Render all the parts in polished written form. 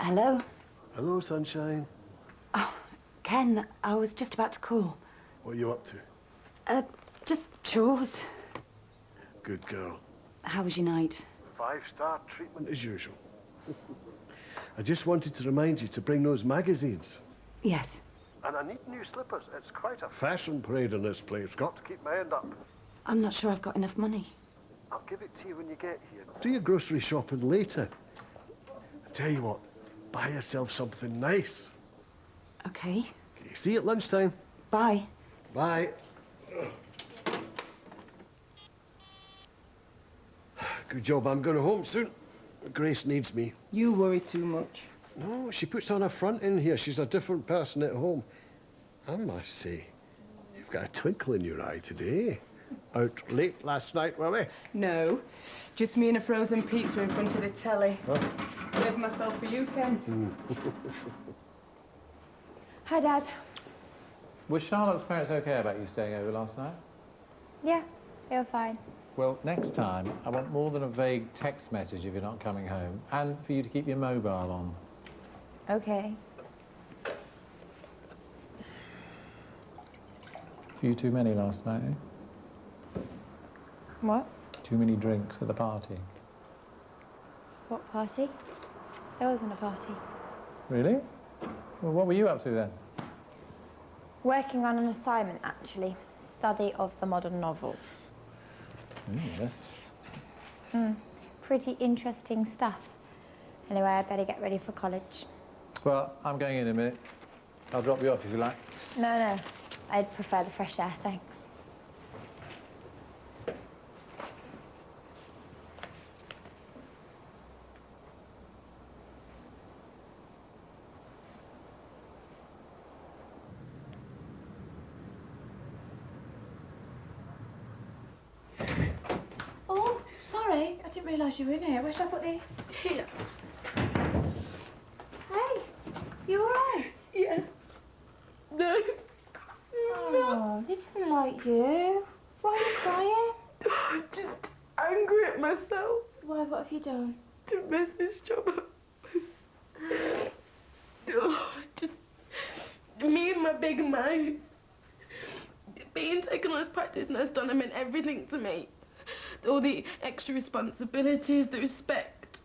Hello? Hello, sunshine. Oh, Ken, I was just about to call. What are you up to? Just chores. Good girl. How was your night? 5-star treatment as usual. I just wanted to remind you to bring those magazines. Yes. And I need new slippers. It's quite a fashion parade in this place. Got to keep my end up. I'm not sure I've got enough money. I'll give it to you when you get here. Do your grocery shopping later. I tell you what, buy yourself something nice. Okay. Okay, see you at lunchtime. Bye. Bye. Good job, I'm going home soon. Grace needs me. You worry too much. No, she puts on a front in here. She's a different person at home. I must say, you've got a twinkle in your eye today. Out late last night, were we? No, just me and a frozen pizza in front of the telly. Huh? Save myself for you, Ken. Hi, Dad. Was Charlotte's parents okay about you staying over last night? Yeah, they were fine. Well, next time, I want more than a vague text message if you're not coming home, and for you to keep your mobile on. Okay. A few too many last night, eh? What? Too many drinks at the party. What party? There wasn't a party. Really? Well, what were you up to then? Working on an assignment, actually. Study of the modern novel. Yes. Pretty interesting stuff. Anyway, I better get ready for college. Well, I'm going in a minute. I'll drop you off if you like. No. I'd prefer the fresh air, thanks. Oh, sorry. I didn't realise you were in here. Where should I put this? Here. Hey, you all right? Yeah. No. Oh, this isn't like you. Why are you crying? I'm just angry at myself Why, what have you done? to mess this job up. Just me and my big mind. Being taken on as practice nurse done meant everything to me. All the extra responsibilities, the respect.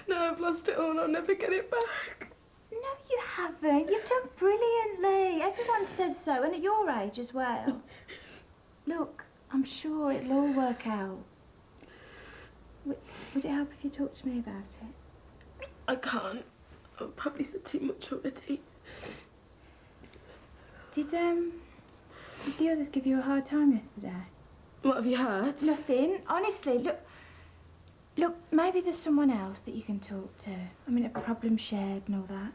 Now I've lost it all and I'll never get it back. No, you haven't. You've done brilliantly. Everyone says so, and at your age as well. Look, I'm sure it'll all work out. Would it help if you talked to me about it? I can't. I've probably said too much already. Did the others give you a hard time yesterday? What have you heard? Nothing. Honestly, look, maybe there's someone else that you can talk to. I mean, a problem shared and all that.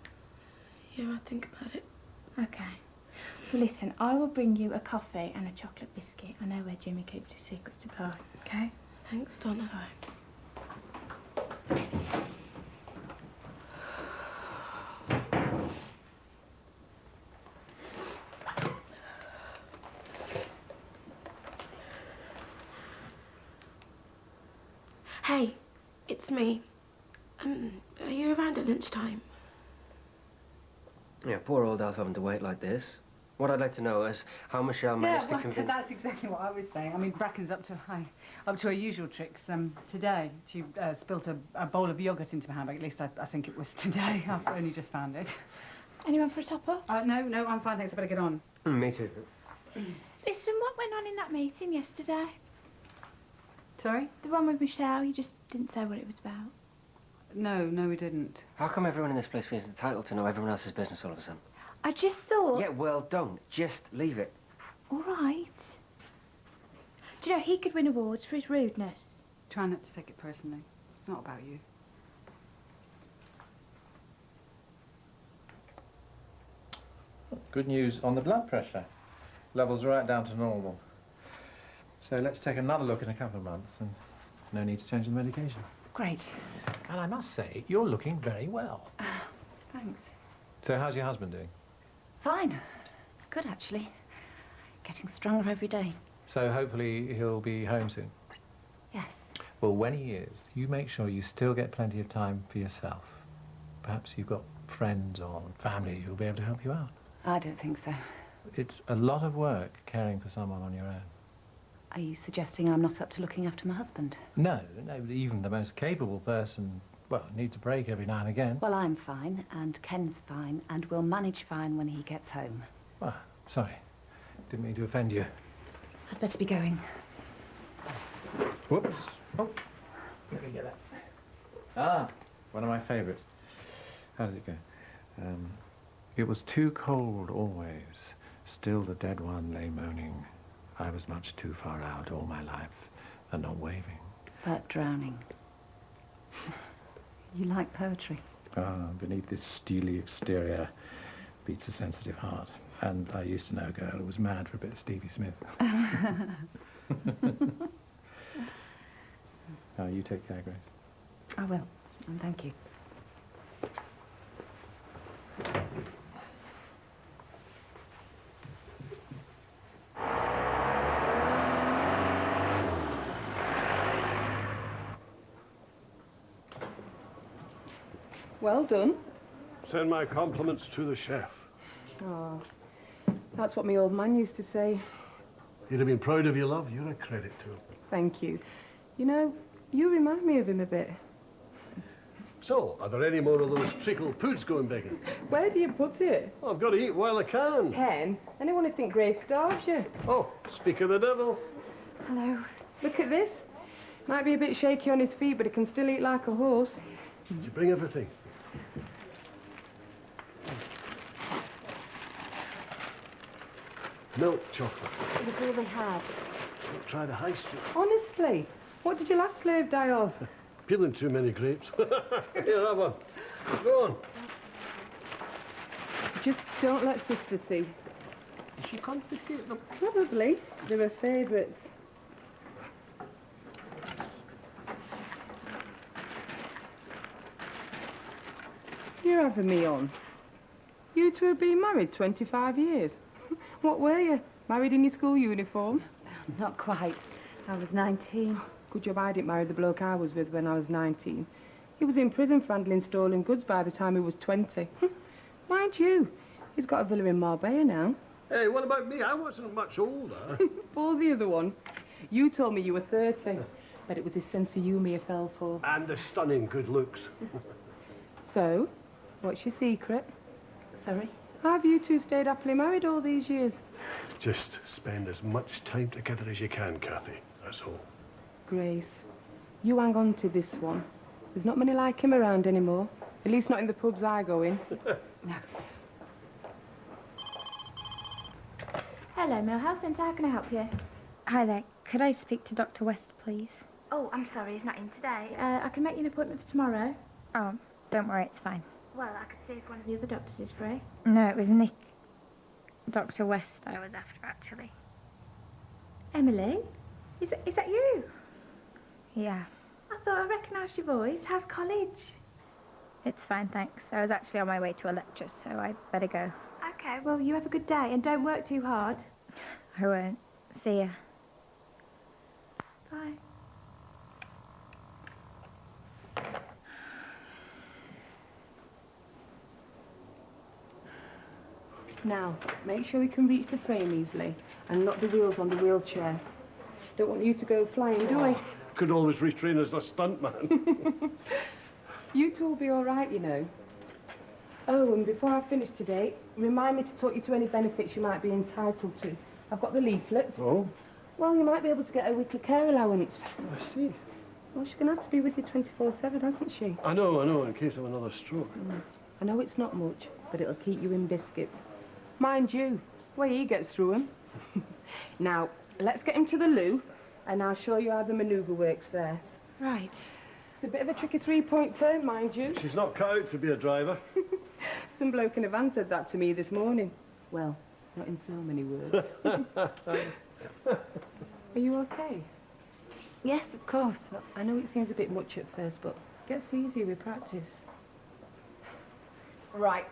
Yeah, I'll think about it. Okay. Well, listen, I will bring you a coffee and a chocolate biscuit. I know where Jimmy keeps his secrets apart, okay? Thanks, Donna. Hey, it's me. Are you around at lunchtime? Yeah, poor old Alf having to wait like this. What I'd like to know is how Michelle managed to convince... That's exactly what I was saying. I mean, Bracken's up to her usual tricks. Today, she spilt a bowl of yoghurt into my handbag. At least I think it was today. I've only just found it. Anyone for a topper? No, I'm fine, thanks. I better get on. Me too. Listen, what went on in that meeting yesterday? Sorry? The one with Michelle, you just didn't say what it was about. No, we didn't. How come everyone in this place feels entitled to know everyone else's business all of a sudden? I just thought... Yeah, well, don't. Just leave it. All right. Do you know, he could win awards for his rudeness. Try not to take it personally. It's not about you. Good news on the blood pressure. Levels right down to normal. So let's take another look in a couple of months, and no need to change the medication. Great. And I must say, you're looking very well. Thanks. So how's your husband doing? Fine. Good, actually. Getting stronger every day. So hopefully he'll be home soon. Yes. Well, when he is, you make sure you still get plenty of time for yourself. Perhaps you've got friends or family who'll be able to help you out. I don't think so. It's a lot of work caring for someone on your own. Are you suggesting I'm not up to looking after my husband? No, even the most capable person, well, needs a break every now and again. Well, I'm fine, and Ken's fine, and we'll manage fine when he gets home. Well, sorry. Didn't mean to offend you. I'd better be going. Whoops. Oh, let me get that. Ah, one of my favourites. How does it go? It was too cold always. Still the dead one lay moaning. I was much too far out all my life and not waving. But drowning. You like poetry? Ah, beneath this steely exterior beats a sensitive heart. And I used to know a girl who was mad for a bit of Stevie Smith. Now, you take care, Grace. I will, and thank you. Well done. Send my compliments to the chef. Oh, that's what my old man used to say. He'd have been proud of you, love. You're a credit to him. Thank you. You know, you remind me of him a bit. So, are there any more of those treacle poods going begging? Where do you put it? Oh, I've got to eat while I can. Ken, anyone would think Grace starves you. Oh, speak of the devil. Hello. Look at this. Might be a bit shaky on his feet, but he can still eat like a horse. Did you bring everything? Milk chocolate. It was all they had. Don't try to heist you. Honestly, what did your last slave die of? Peeling too many grapes. Here, have one. Go on. Just don't let sister see. Did she confiscate them? Probably. They were favourites. You're having me on. You two have been married 25 years. What were you? Married in your school uniform? Not quite. I was 19. Good job I didn't marry the bloke I was with when I was 19. He was in prison for handling stolen goods by the time he was 20. Mind you, he's got a villa in Marbella now. Hey, what about me? I wasn't much older. Paul the other one. You told me you were 30. But it was his sense of humour you fell for. And the stunning good looks. So, what's your secret? Sorry? How have you two stayed happily married all these years? Just spend as much time together as you can, Kathy. That's all. Grace, you hang on to this one. There's not many like him around anymore. At least not in the pubs I go in. No. Hello, Millhouse Centre. How can I help you? Hi there. Could I speak to Dr. West, please? Oh, I'm sorry, he's not in today. I can make you an appointment for tomorrow. Oh, don't worry, it's fine. Well, I could see if one of the other doctors is free. No, it was Nick. Dr. West I was after, actually. Emily? Is that you? Yeah, I thought I recognised your voice. How's college? it's fine, thanks. I was actually on my way to a lecture, so I'd better go. Okay, well, you have a good day and don't work too hard. I won't. See ya. Bye. Now, make sure we can reach the frame easily and not the wheels on the wheelchair. Don't want you to go flying, do I? Could always retrain as a stuntman. You two will be all right, you know. Oh, and before I finish today, remind me to talk you through any benefits you might be entitled to. I've got the leaflets. Oh? Well, you might be able to get a weekly care allowance. I see. Well, she's going to have to be with you 24/7, hasn't she? I know, in case of another stroke. I know it's not much, but it'll keep you in biscuits. Mind you, way he gets through 'em. Now, let's get him to the loo, and I'll show you how the manoeuvre works there. Right. It's a bit of a tricky three-point turn, mind you. She's not cut out to be a driver. Some bloke in a van said that to me this morning. Well, not in so many words. Are you okay? Yes, of course. Well, I know it seems a bit much at first, but it gets easier with practice. Right.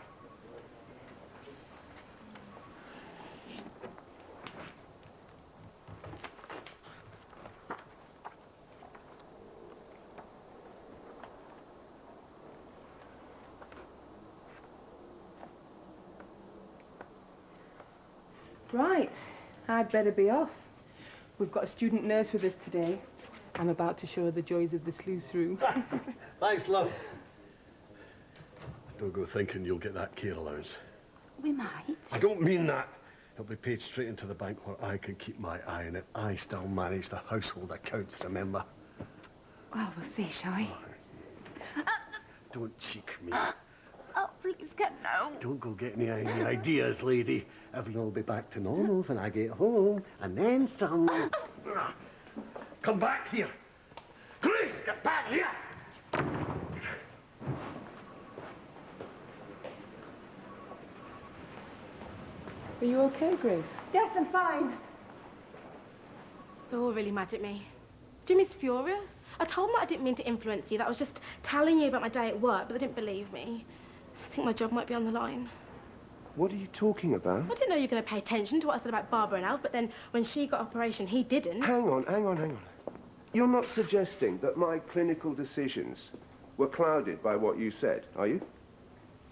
Right. I'd better be off. We've got a student nurse with us today. I'm about to show her the joys of the sluice room. Thanks, love. Don't go thinking you'll get that care allowance. We might. I don't mean that. It'll be paid straight into the bank where I can keep my eye on it. I still manage the household accounts, remember? Well, we'll see, shall we? Don't cheek me. Oh, please, get no. Don't go getting any ideas, lady. Everything will be back to normal when I get home, and then some. Come back here. Grace, get back here. Are you okay, Grace? Yes, I'm fine. They're all really mad at me. Jimmy's furious. I told him that I didn't mean to influence you, that I was just telling you about my day at work, but they didn't believe me. I think my job might be on the line. What are you talking about? I didn't know you were going to pay attention to what I said about Barbara and Alf, but then when she got operation, he didn't. Hang on. You're not suggesting that my clinical decisions were clouded by what you said, are you?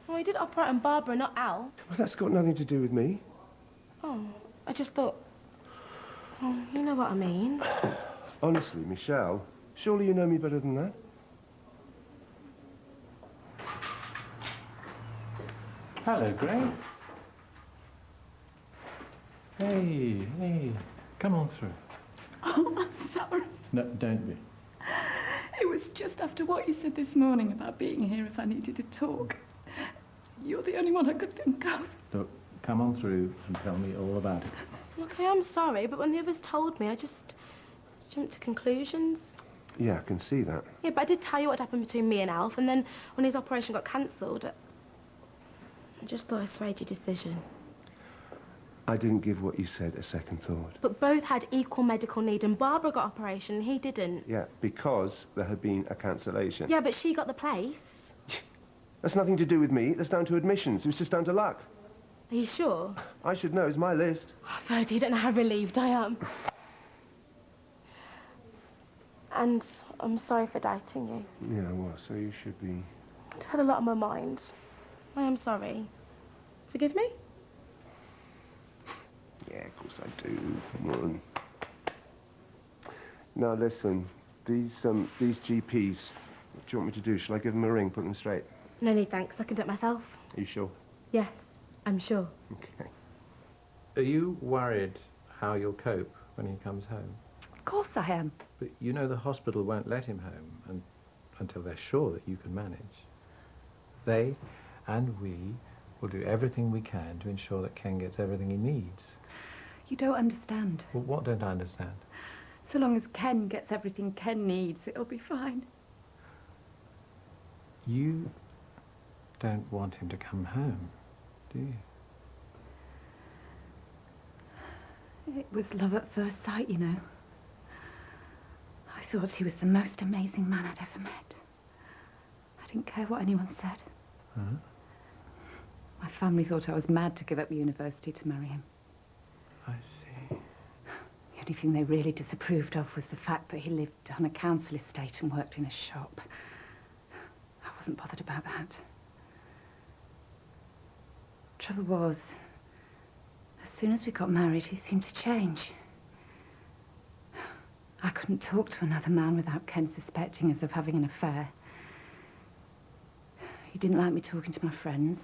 Well, he did operate on Barbara, not Al. Well, that's got nothing to do with me. Oh, I just thought... Oh, you know what I mean. Honestly, Michelle, surely you know me better than that? Hello, Grace. Hey, come on through. Oh, I'm sorry. No, don't be. It was just after what you said this morning about being here if I needed to talk. You're the only one I could think of. Look, come on through and tell me all about it. Okay, I'm sorry, but when the others told me, I just jumped to conclusions. Yeah, I can see that. Yeah, but I did tell you what happened between me and Alf, and then when his operation got cancelled, I just thought I swayed your decision. I didn't give what you said a second thought. But both had equal medical need, and Barbara got operation, and he didn't. Yeah, because there had been a cancellation. Yeah, but she got the place. That's nothing to do with me. That's down to admissions. It was just down to luck. Are you sure? I should know. It's my list. Oh, Ferdy, you don't know how relieved I am. And I'm sorry for doubting you. Yeah, well, so you should be... I just had a lot on my mind. I am sorry. Forgive me? Yeah, of course I do. Come on. Now, listen. These GPs, what do you want me to do? Shall I give them a ring, put them straight? No need, thanks. I can do it myself. Are you sure? Yes, I'm sure. Okay. Are you worried how you'll cope when he comes home? Of course I am. But you know the hospital won't let him home until they're sure that you can manage. They and we will do everything we can to ensure that Ken gets everything he needs. You don't understand. Well, what don't I understand? So long as Ken gets everything Ken needs, it'll be fine. You don't want him to come home, do you? It was love at first sight, you know. I thought he was the most amazing man I'd ever met. I didn't care what anyone said. Huh? My family thought I was mad to give up university to marry him. I see. The only thing they really disapproved of was the fact that he lived on a council estate and worked in a shop. I wasn't bothered about that. Trouble was, as soon as we got married, he seemed to change. I couldn't talk to another man without Ken suspecting us of having an affair. He didn't like me talking to my friends.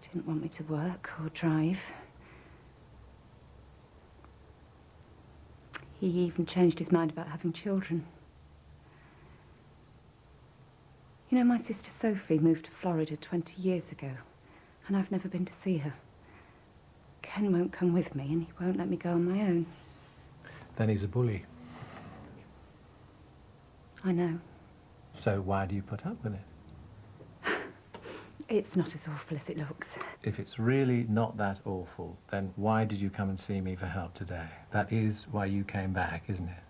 Didn't want me to work or drive. He even changed his mind about having children. You know, my sister Sophie moved to Florida 20 years ago, and I've never been to see her. Ken won't come with me, and he won't let me go on my own. Then he's a bully. I know. So why do you put up with it? It's not as awful as it looks. If it's really not that awful, then why did you come and see me for help today? That is why you came back, isn't it?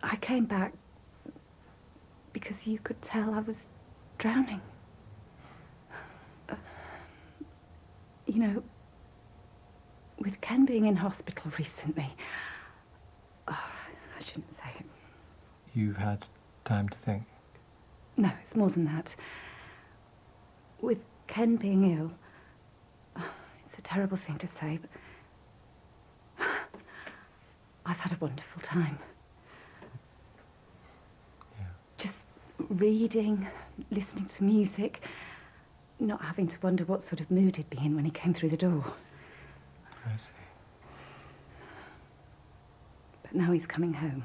I came back because you could tell I was drowning. You know, with Ken being in hospital recently, I shouldn't say it. You've had time to think. No, it's more than that. With Ken being ill, terrible thing to say, but I've had a wonderful time. Yeah. Just reading, listening to music, not having to wonder what sort of mood he'd be in when he came through the door. I see. But now he's coming home.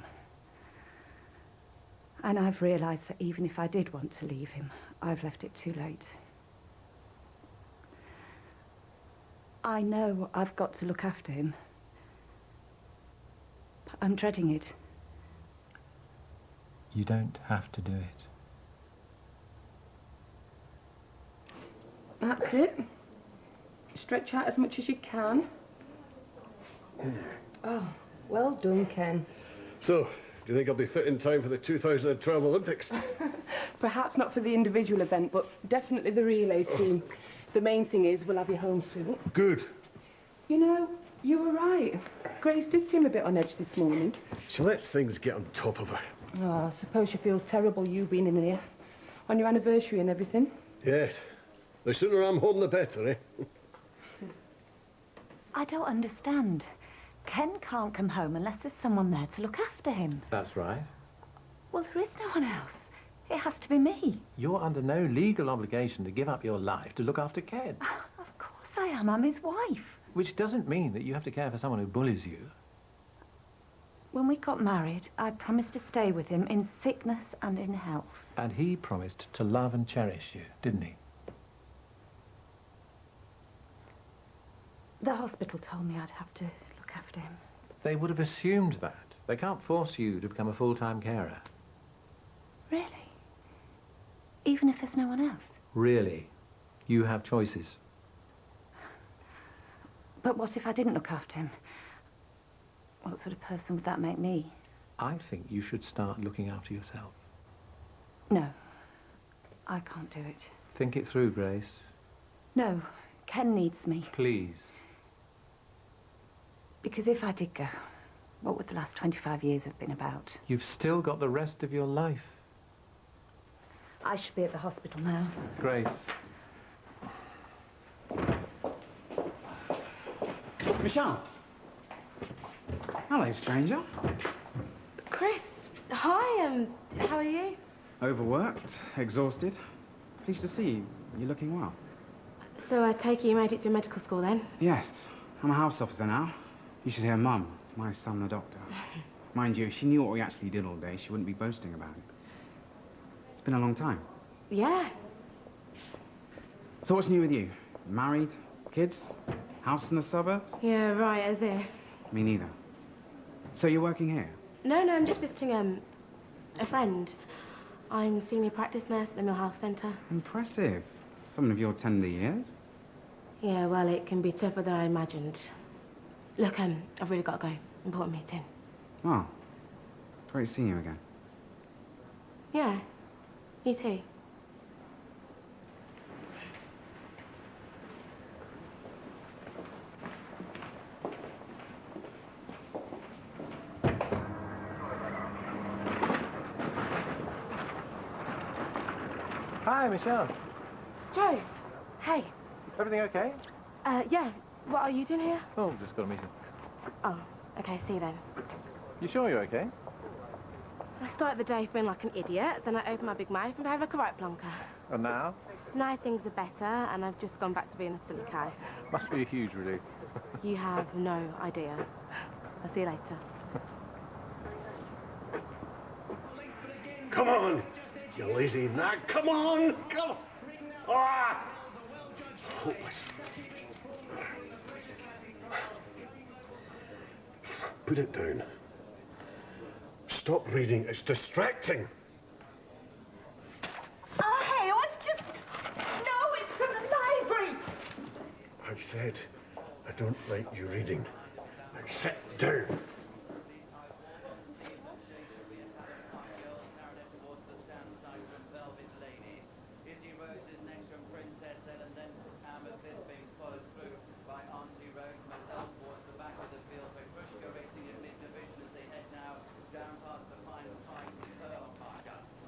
And I've realised that even if I did want to leave him, I've left it too late. I know I've got to look after him, but I'm dreading it. You don't have to do it. That's it. Stretch out as much as you can. Oh, well done, Ken. So, do you think I'll be fit in time for the 2012 Olympics? Perhaps not for the individual event, but definitely the relay team. The main thing is we'll have you home soon. Good. You know, you were right. Grace did seem a bit on edge this morning. She lets things get on top of her. Oh, I suppose she feels terrible you being in here. On your anniversary and everything. Yes. The sooner I'm home, the better, eh? I don't understand. Ken can't come home unless there's someone there to look after him. That's right. Well, there is no one else. It has to be me. You're under no legal obligation to give up your life to look after Ken. Of course I am. I'm his wife. Which doesn't mean that you have to care for someone who bullies you. When we got married, I promised to stay with him in sickness and in health. And he promised to love and cherish you, didn't he? The hospital told me I'd have to look after him. They would have assumed that. They can't force you to become a full-time carer. Really? Even if there's no one else? Really. You have choices. But what if I didn't look after him? What sort of person would that make me? I think you should start looking after yourself. No. I can't do it. Think it through, Grace. No. Ken needs me. Please. Because if I did go, what would the last 25 years have been about? You've still got the rest of your life. I should be at the hospital now. Grace. Michelle. Hello, stranger. Chris, hi, how are you? Overworked, exhausted. Pleased to see you. You're looking well. So I take it you made it through medical school then? Yes, I'm a house officer now. You should hear Mum, my son the doctor. Mind you, if she knew what we actually did all day, she wouldn't be boasting about it. It's been a long time. Yeah. So what's new with you? Married? Kids? House in the suburbs? Yeah, right, as if. Me neither. So you're working here? No, I'm just visiting a friend. I'm senior practice nurse at the Mill Health Centre. Impressive. Someone of your tender years. Yeah, well, it can be tougher than I imagined. Look, I've really got to go. Important meeting. Oh, great seeing you again. Yeah, you too. Hi, Michelle. Joe, hey. Everything okay? Yeah, what are you doing here? Oh, just got a meeting. Oh, okay, see you then. You sure you're okay? I started the day feeling like an idiot, then I opened my big mouth and behaved like a right plonker. And now? Now things are better, and I've just gone back to being a silly cow. Must be a huge relief. You have no idea. I'll see you later. Come on, you lazy nag. Come on, come on. Ah! Hopeless. Put it down. Stop reading. It's distracting. Oh, hey, it was just... No, it's from the library. I said I don't like you reading. Now sit down.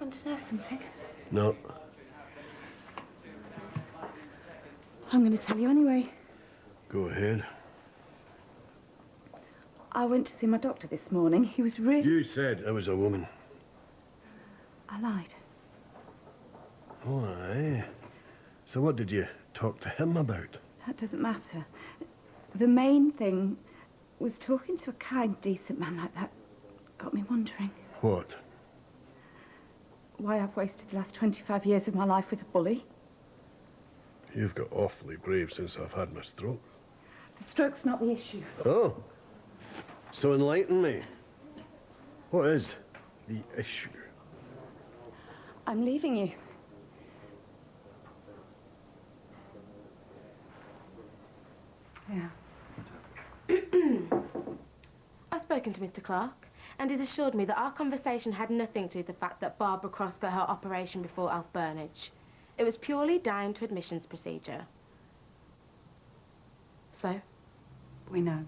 Want to know something? No. I'm going to tell you anyway. Go ahead. I went to see my doctor this morning. He was really... You said I was a woman. I lied. Oh, aye. So what did you talk to him about? That doesn't matter. The main thing was talking to a kind, decent man like that got me wondering. What? Why I've wasted the last 25 years of my life with a bully. You've got awfully brave since I've had my stroke. The stroke's not the issue. Oh. So enlighten me. What is the issue? I'm leaving you. Yeah. I've spoken to Mr. Clark, and he's assured me that our conversation had nothing to do with the fact that Barbara Cross got her operation before Alf Burnage. It was purely down to admissions procedure. So? We know.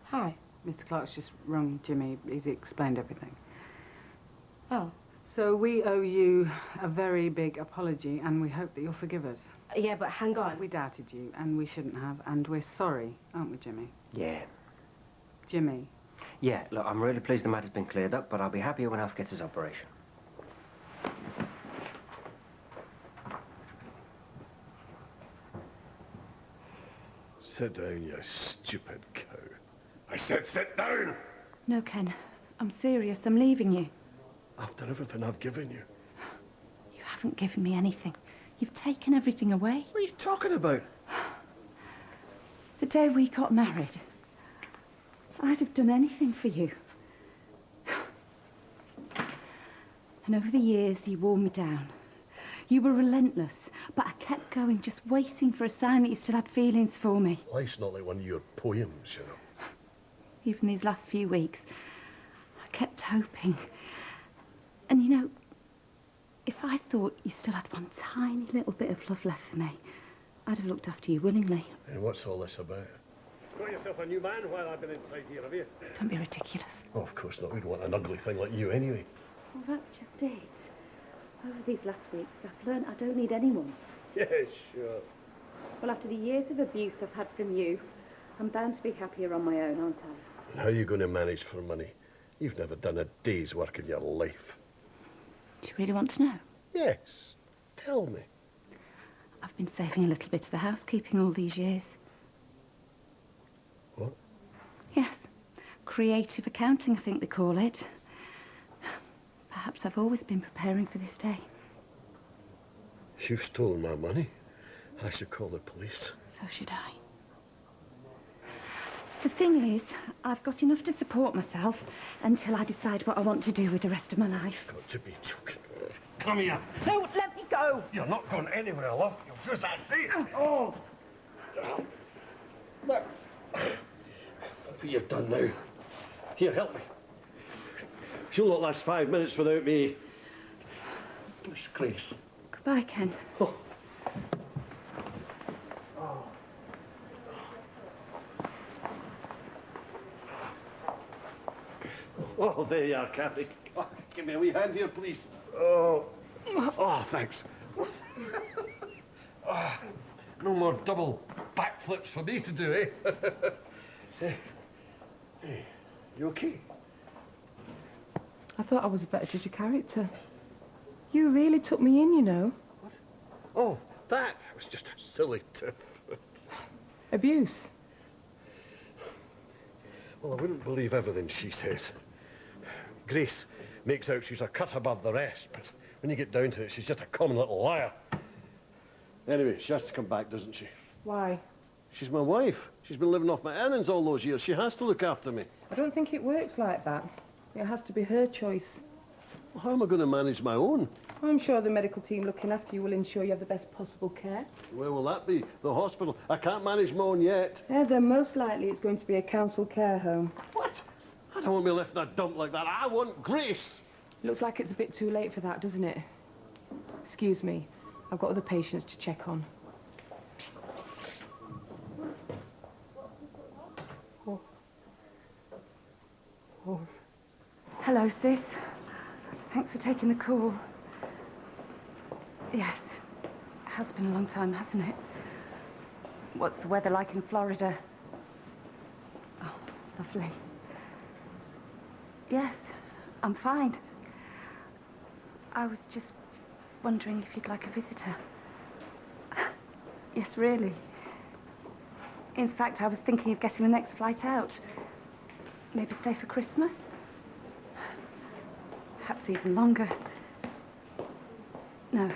How? Mr. Clark's just rung Jimmy. He's explained everything. Oh. So we owe you a very big apology, and we hope that you'll forgive us. Yeah, but hang on. We doubted you, and we shouldn't have, and we're sorry, aren't we, Jimmy? Yeah. Jimmy? Yeah, look, I'm really pleased the matter's been cleared up, but I'll be happier when Alf gets his operation. Sit down, you stupid cow. I said sit down! No, Ken. I'm serious. I'm leaving you. After everything I've given you. You haven't given me anything. You've taken everything away. What are you talking about? The day we got married, I'd have done anything for you. And over the years, you wore me down. You were relentless, but I kept going, just waiting for a sign that you still had feelings for me. Life's not like one of your poems, you know. Even these last few weeks, I kept hoping. And you know, if I thought you still had one tiny little bit of love left for me, I'd have looked after you willingly. And what's all this about? Got yourself a new man while I've been inside here, have you? Don't be ridiculous. Oh, of course not. We'd want an ugly thing like you anyway. Well, that's just it. Over these last weeks, I've learned I don't need anyone. Yeah, sure. Well, after the years of abuse I've had from you, I'm bound to be happier on my own, aren't I? And how are you going to manage for money? You've never done a day's work in your life. Do you really want to know? Yes. Tell me. I've been saving a little bit of the housekeeping all these years. What? Yes. Creative accounting, I think they call it. Perhaps I've always been preparing for this day. You've stolen my money. I should call the police. So should I. The thing is, I've got enough to support myself until I decide what I want to do with the rest of my life. Got to be joking. Come here. No, let me go. You're not going anywhere, love. You'll do as I say. Oh. Look. What have you done now? Here, help me. She'll not last 5 minutes without me. Disgrace. Goodbye, Ken. Oh. Oh, there you are, Kathy. Oh, give me a wee hand here, please. Oh, thanks. Oh, no more double backflips for me to do, eh? Hey, you okay? I thought I was a better judge of character. You really took me in, you know. What? Oh, that was just a silly tip. Abuse. Well, I wouldn't believe everything she says. Grace makes out she's a cut above the rest, but when you get down to it, she's just a common little liar. Anyway, she has to come back, doesn't she? Why? She's my wife. She's been living off my earnings all those years. She has to look after me. I don't think it works like that. It has to be her choice. Well, how am I going to manage my own? I'm sure the medical team looking after you will ensure you have the best possible care. Where will that be? The hospital? I can't manage my own yet. Yeah, then most likely it's going to be a council care home. What? I don't want to be left in a dump like that. I want Grace. Looks like it's a bit too late for that, doesn't it? Excuse me. I've got other patients to check on. Oh. Hello, sis. Thanks for taking the call. Yes. It has been a long time, hasn't it? What's the weather like in Florida? Oh, lovely. Yes, I'm fine. I was just wondering if you'd like a visitor. Yes, really. In fact, I was thinking of getting the next flight out. Maybe stay for Christmas? Perhaps even longer. No.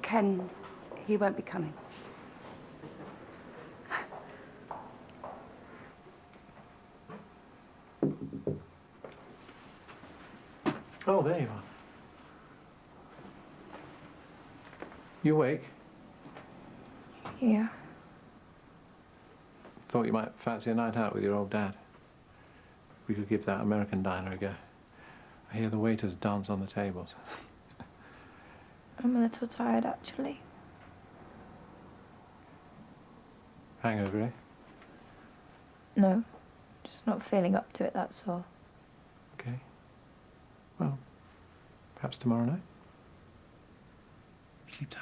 Ken, he won't be coming. Oh, there you are. You awake? Yeah. Thought you might fancy a night out with your old dad. We could give that American diner a go. I hear the waiters dance on the tables. I'm a little tired, actually. Hangover, eh? No, just not feeling up to it, that's all. Okay. Well, perhaps tomorrow night? Sleep tight.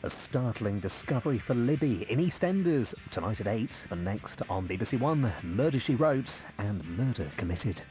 A startling discovery for Libby in EastEnders, tonight at 8, and next on BBC1, Murder, She Wrote and Murder Committed.